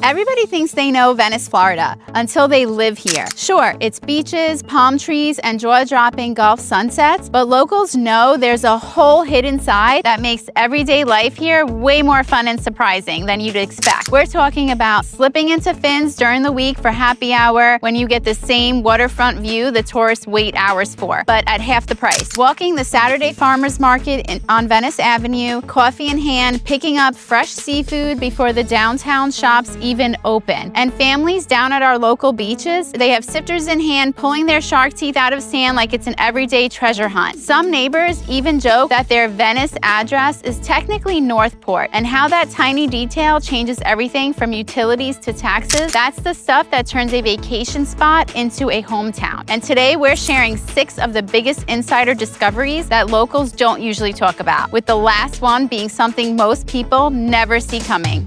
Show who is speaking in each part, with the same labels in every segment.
Speaker 1: Everybody thinks they know Venice, Florida until they live here. Sure, it's beaches, palm trees, and jaw-dropping Gulf sunsets, but locals know there's a whole hidden side that makes everyday life here way more fun and surprising than you'd expect. We're talking about slipping into Fins during the week for happy hour when you get the same waterfront view the tourists wait hours for, but at half the price. Walking the Saturday farmers market on Venice Avenue, coffee in hand, picking up fresh seafood before the downtown shops even open. And families down at our local beaches, they have sifters in hand pulling their shark teeth out of sand like it's an everyday treasure hunt. Some neighbors even joke that their Venice address is technically Northport, and how that tiny detail changes everything from utilities to taxes. That's the stuff that turns a vacation spot into a hometown. And today we're sharing 6 of the biggest insider discoveries that locals don't usually talk about, with the last one being something most people never see coming.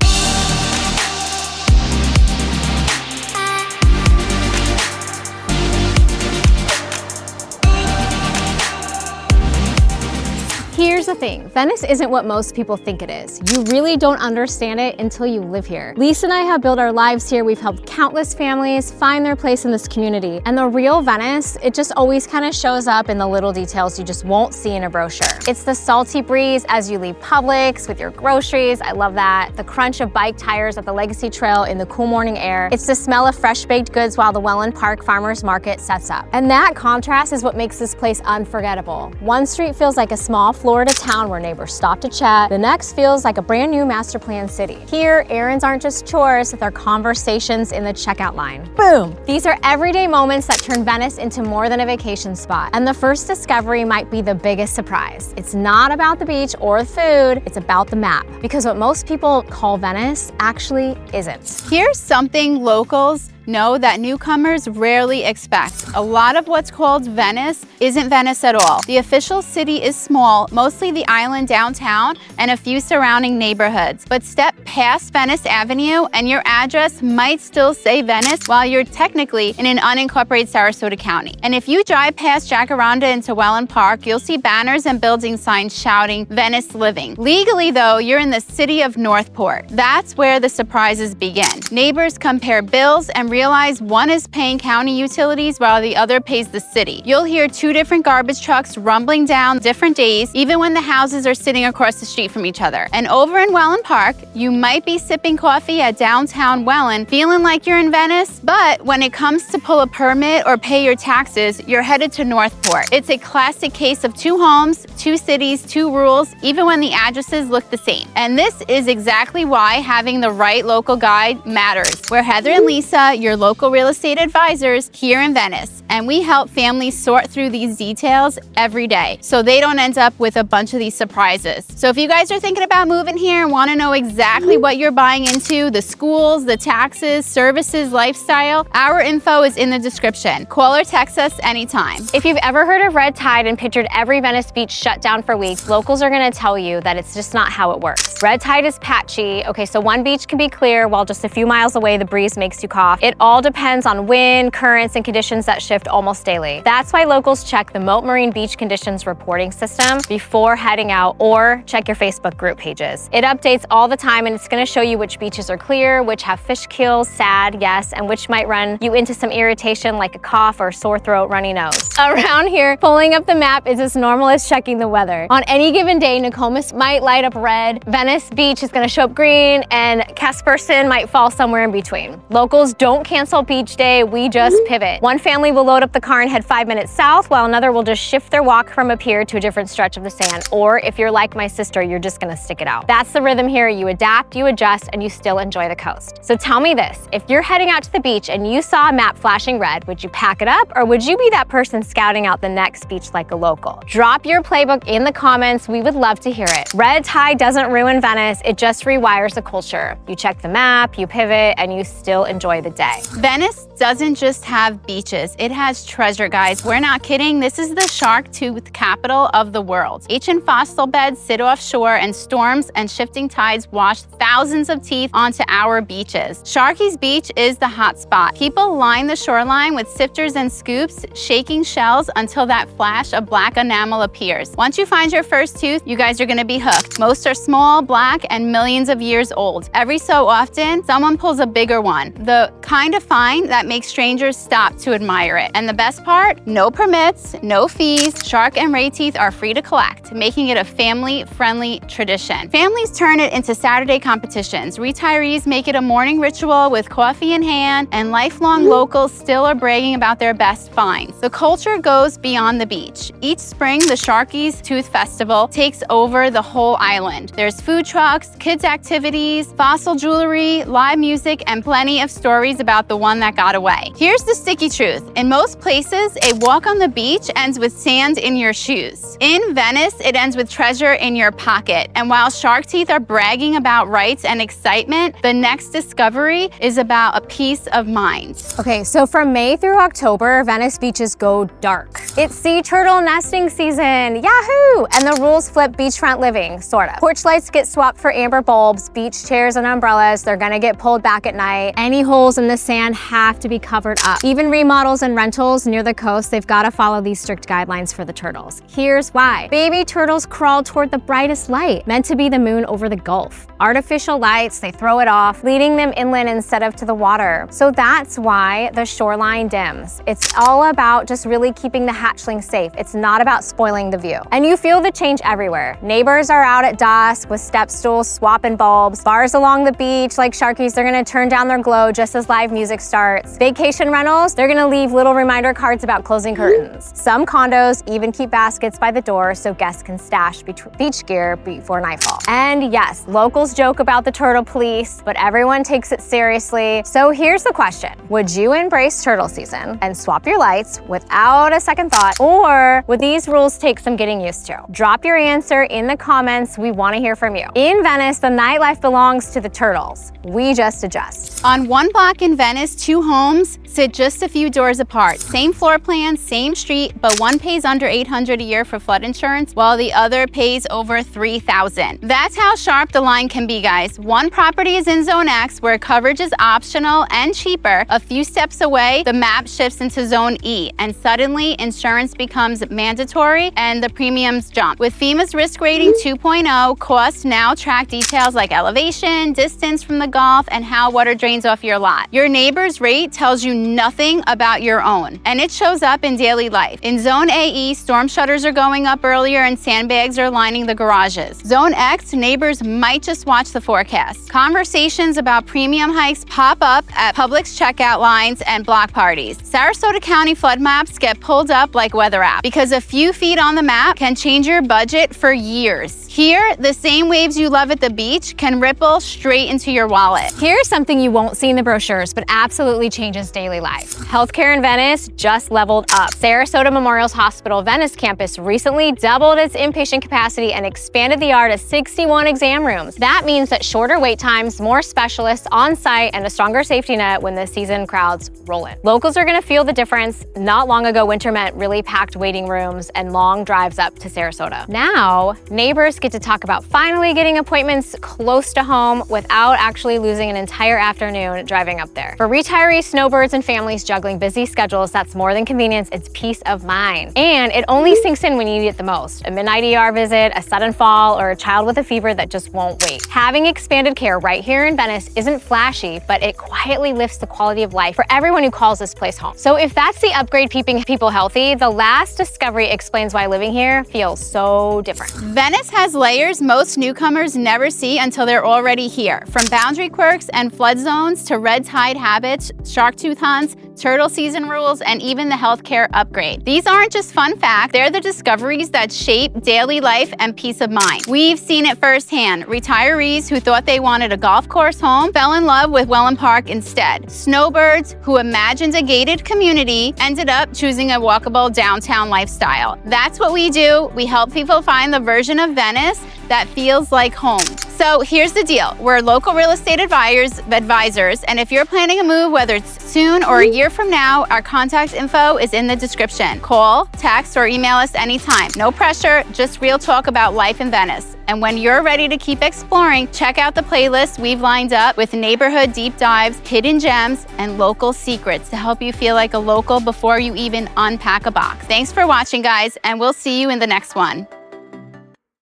Speaker 2: Here's the thing, Venice isn't what most people think it is. You really don't understand it until you live here. Lisa and I have built our lives here. We've helped countless families find their place in this community. And the real Venice, it just always kind of shows up in the little details you just won't see in a brochure. It's the salty breeze as you leave Publix with your groceries. I love that. The crunch of bike tires at the Legacy Trail in the cool morning air. It's the smell of fresh baked goods while the Welland Park Farmers Market sets up. And that contrast is what makes this place unforgettable. One street feels like a small Florida town where neighbors stop to chat. The next feels like a brand new master plan city. Here, errands aren't just chores, they're conversations in the checkout line. Boom! These are everyday moments that turn Venice into more than a vacation spot. And the first discovery might be the biggest surprise. It's not about the beach or the food, it's about the map. Because what most people call Venice actually isn't.
Speaker 1: Here's something locals know that newcomers rarely expect. A lot of what's called Venice isn't Venice at all. The official city is small, mostly the island downtown and a few surrounding neighborhoods. But step past Venice Avenue and your address might still say Venice while you're technically in an unincorporated Sarasota County. And if you drive past Jacaranda into Welland Park, you'll see banners and building signs shouting Venice Living. Legally though, you're in the city of Northport. That's where the surprises begin. Neighbors compare bills and realize one is paying county utilities while the other pays the city. You'll hear 2 different garbage trucks rumbling down different days, even when the houses are sitting across the street from each other. And over in Welland Park, you might be sipping coffee at downtown Welland, feeling like you're in Venice, but when it comes to pull a permit or pay your taxes, you're headed to Northport. It's a classic case of 2 homes, 2 cities, 2 rules, even when the addresses look the same. And this is exactly why having the right local guide matters. We're Heather and Lisa, your local real estate advisors here in Venice, and we help families sort through these details every day so they don't end up with a bunch of these surprises. So if you guys are thinking about moving here and want to know exactly what you're buying into, the schools, the taxes, services, lifestyle, our info is in the description. Call or text us anytime.
Speaker 2: If you've ever heard of red tide and pictured every Venice beach shut down for weeks, locals are going to tell you that it's just not how it works. Red tide is patchy. Okay, so one beach can be clear while just a few miles away the breeze makes you cough. It all depends on wind, currents, and conditions that shift almost daily. That's why locals check the Moat Marine Beach Conditions Reporting System before heading out, or check your Facebook group pages. It updates all the time, and it's going to show you which beaches are clear, which have fish kills, sad, yes, and which might run you into some irritation like a cough or sore throat, runny nose. Around here, pulling up the map is as normal as checking the weather. On any given day, Nokomis might light up red, Venice Beach is going to show up green, and Casperson might fall somewhere in between. Locals don't cancel beach day, we just pivot. One family will load up the car and head 5 minutes south, while another will just shift their walk from a pier to a different stretch of the sand. Or if you're like my sister, you're just gonna stick it out. That's the rhythm here. You adapt, you adjust, and you still enjoy the coast. So tell me this, if you're heading out to the beach and you saw a map flashing red, would you pack it up, or would you be that person scouting out the next beach like a local? Drop your playbook in the comments. We would love to hear it. Red tide doesn't ruin Venice, it just rewires the culture. You check the map, you pivot, and you still enjoy the day. day.
Speaker 1: Venice doesn't just have beaches, it has treasure, guys. We're not kidding. This is the shark tooth capital of the world. Ancient fossil beds sit offshore, and storms and shifting tides wash thousands of teeth onto our beaches. Sharky's Beach is the hot spot. People line the shoreline with sifters and scoops, shaking shells until that flash of black enamel appears. Once you find your first tooth, you guys are gonna be hooked. Most are small, black, and millions of years old. Every so often, someone pulls a bigger one, the kind of find that makes strangers stop to admire it. And the best part? No permits, no fees. Shark and ray teeth are free to collect, making it a family-friendly tradition. Families turn it into Saturday competitions. Retirees make it a morning ritual with coffee in hand, and lifelong locals still are bragging about their best finds. The culture goes beyond the beach. Each spring, the Sharky's Tooth Festival takes over the whole island. There's food trucks, kids' activities, fossil jewelry, live music, and plenty of stories about the one that got away. Here's the sticky truth. In most places, a walk on the beach ends with sand in your shoes. In Venice, it ends with treasure in your pocket. And while shark teeth are bragging about rights and excitement, the next discovery is about a peace of mind.
Speaker 2: Okay, so from May through October, Venice beaches go dark. It's sea turtle nesting season, yahoo! And the rules flip beachfront living, sorta. Porch lights get swapped for amber bulbs, beach chairs and umbrellas, they're gonna get pulled back at night. Any holes in the sand have to be covered up. Even remodels and rentals near the coast, they've gotta follow these strict guidelines for the turtles. Here's why. Baby turtles crawl toward the brightest light, meant to be the moon over the Gulf. Artificial lights, they throw it off, leading them inland instead of to the water. So that's why the shoreline dims. It's all about just really keeping the hatchlings safe. It's not about spoiling the view. And you feel the change everywhere. Neighbors are out at dusk with step stools swapping bulbs. Bars along the beach, like Sharky's, they're gonna turn down their glow just as live music starts. Vacation rentals, they're gonna leave little reminder cards about closing curtains. Some condos even keep baskets by the door so guests can stash beach gear before nightfall. And yes, locals joke about the turtle police, but everyone takes it seriously. So here's the question. Would you embrace turtle season and swap your lights without a second thought, or would these rules take some getting used to? Drop your answer in the comments. We wanna hear from you. In Venice, the nightlife belongs to the turtles. We just adjust.
Speaker 1: On one block in Venice, two homes sit just a few doors apart. Same floor plan, same street, but one pays under $800 a year for flood insurance, while the other pays over $3,000. That's how sharp the line can be, guys. One property is in Zone X, where coverage is optional and cheaper. A few steps away, the map shifts into Zone E, and suddenly insurance becomes mandatory and the premiums jump. With FEMA's Risk Rating 2.0, costs now track details like elevation, distance from the Gulf, and how water drains off your lot. Your neighbor's rate tells you nothing about your own, and it shows up in daily life. In Zone AE, storm shutters are going up earlier and sandbags are lining the garages. Zone X, neighbors might just watch the forecast. Conversations about premium hikes pop up at Publix checkout lines and block parties. Sarasota County flood maps get pulled up like weather apps because a few feet on the map can change your budget for years. Here, the same waves you love at the beach can ripple straight into your wallet.
Speaker 2: Here's something you won't see in the brochures, but absolutely changes daily life. Healthcare in Venice just leveled up. Sarasota Memorial's Hospital Venice campus recently doubled its inpatient capacity and expanded the yard to 61 exam rooms. That means that shorter wait times, more specialists on site, and a stronger safety net when the season crowds roll in. Locals are gonna feel the difference. Not long ago, winter meant really packed waiting rooms and long drives up to Sarasota. Now, neighbors get to talk about finally getting appointments close to home without actually losing an entire afternoon driving up there. For retirees, snowbirds, and families juggling busy schedules, that's more than convenience, it's peace of mind. And it only sinks in when you need it the most. A midnight ER visit, a sudden fall, or a child with a fever that just won't wait. Having expanded care right here in Venice isn't flashy, but it quietly lifts the quality of life for everyone who calls this place home. So if that's the upgrade keeping people healthy, the last discovery explains why living here feels so different.
Speaker 1: Venice has layers most newcomers never see until they're already here. From boundary quirks and flood zones to red tide habits, shark tooth hunts, turtle season rules, and even the healthcare upgrade. These aren't just fun facts, they're the discoveries that shape daily life and peace of mind. We've seen it firsthand. Retirees who thought they wanted a golf course home fell in love with Welland Park instead. Snowbirds who imagined a gated community ended up choosing a walkable downtown lifestyle. That's what we do. We help people find the version of Venice that feels like home. So here's the deal. We're local real estate advisors, and if you're planning a move, whether it's soon or a year from now, our contact info is in the description. Call, text, or email us anytime. No pressure, just real talk about life in Venice. And when you're ready to keep exploring, check out the playlist we've lined up with neighborhood deep dives, hidden gems, and local secrets to help you feel like a local before you even unpack a box. Thanks for watching, guys, and we'll see you in the next one.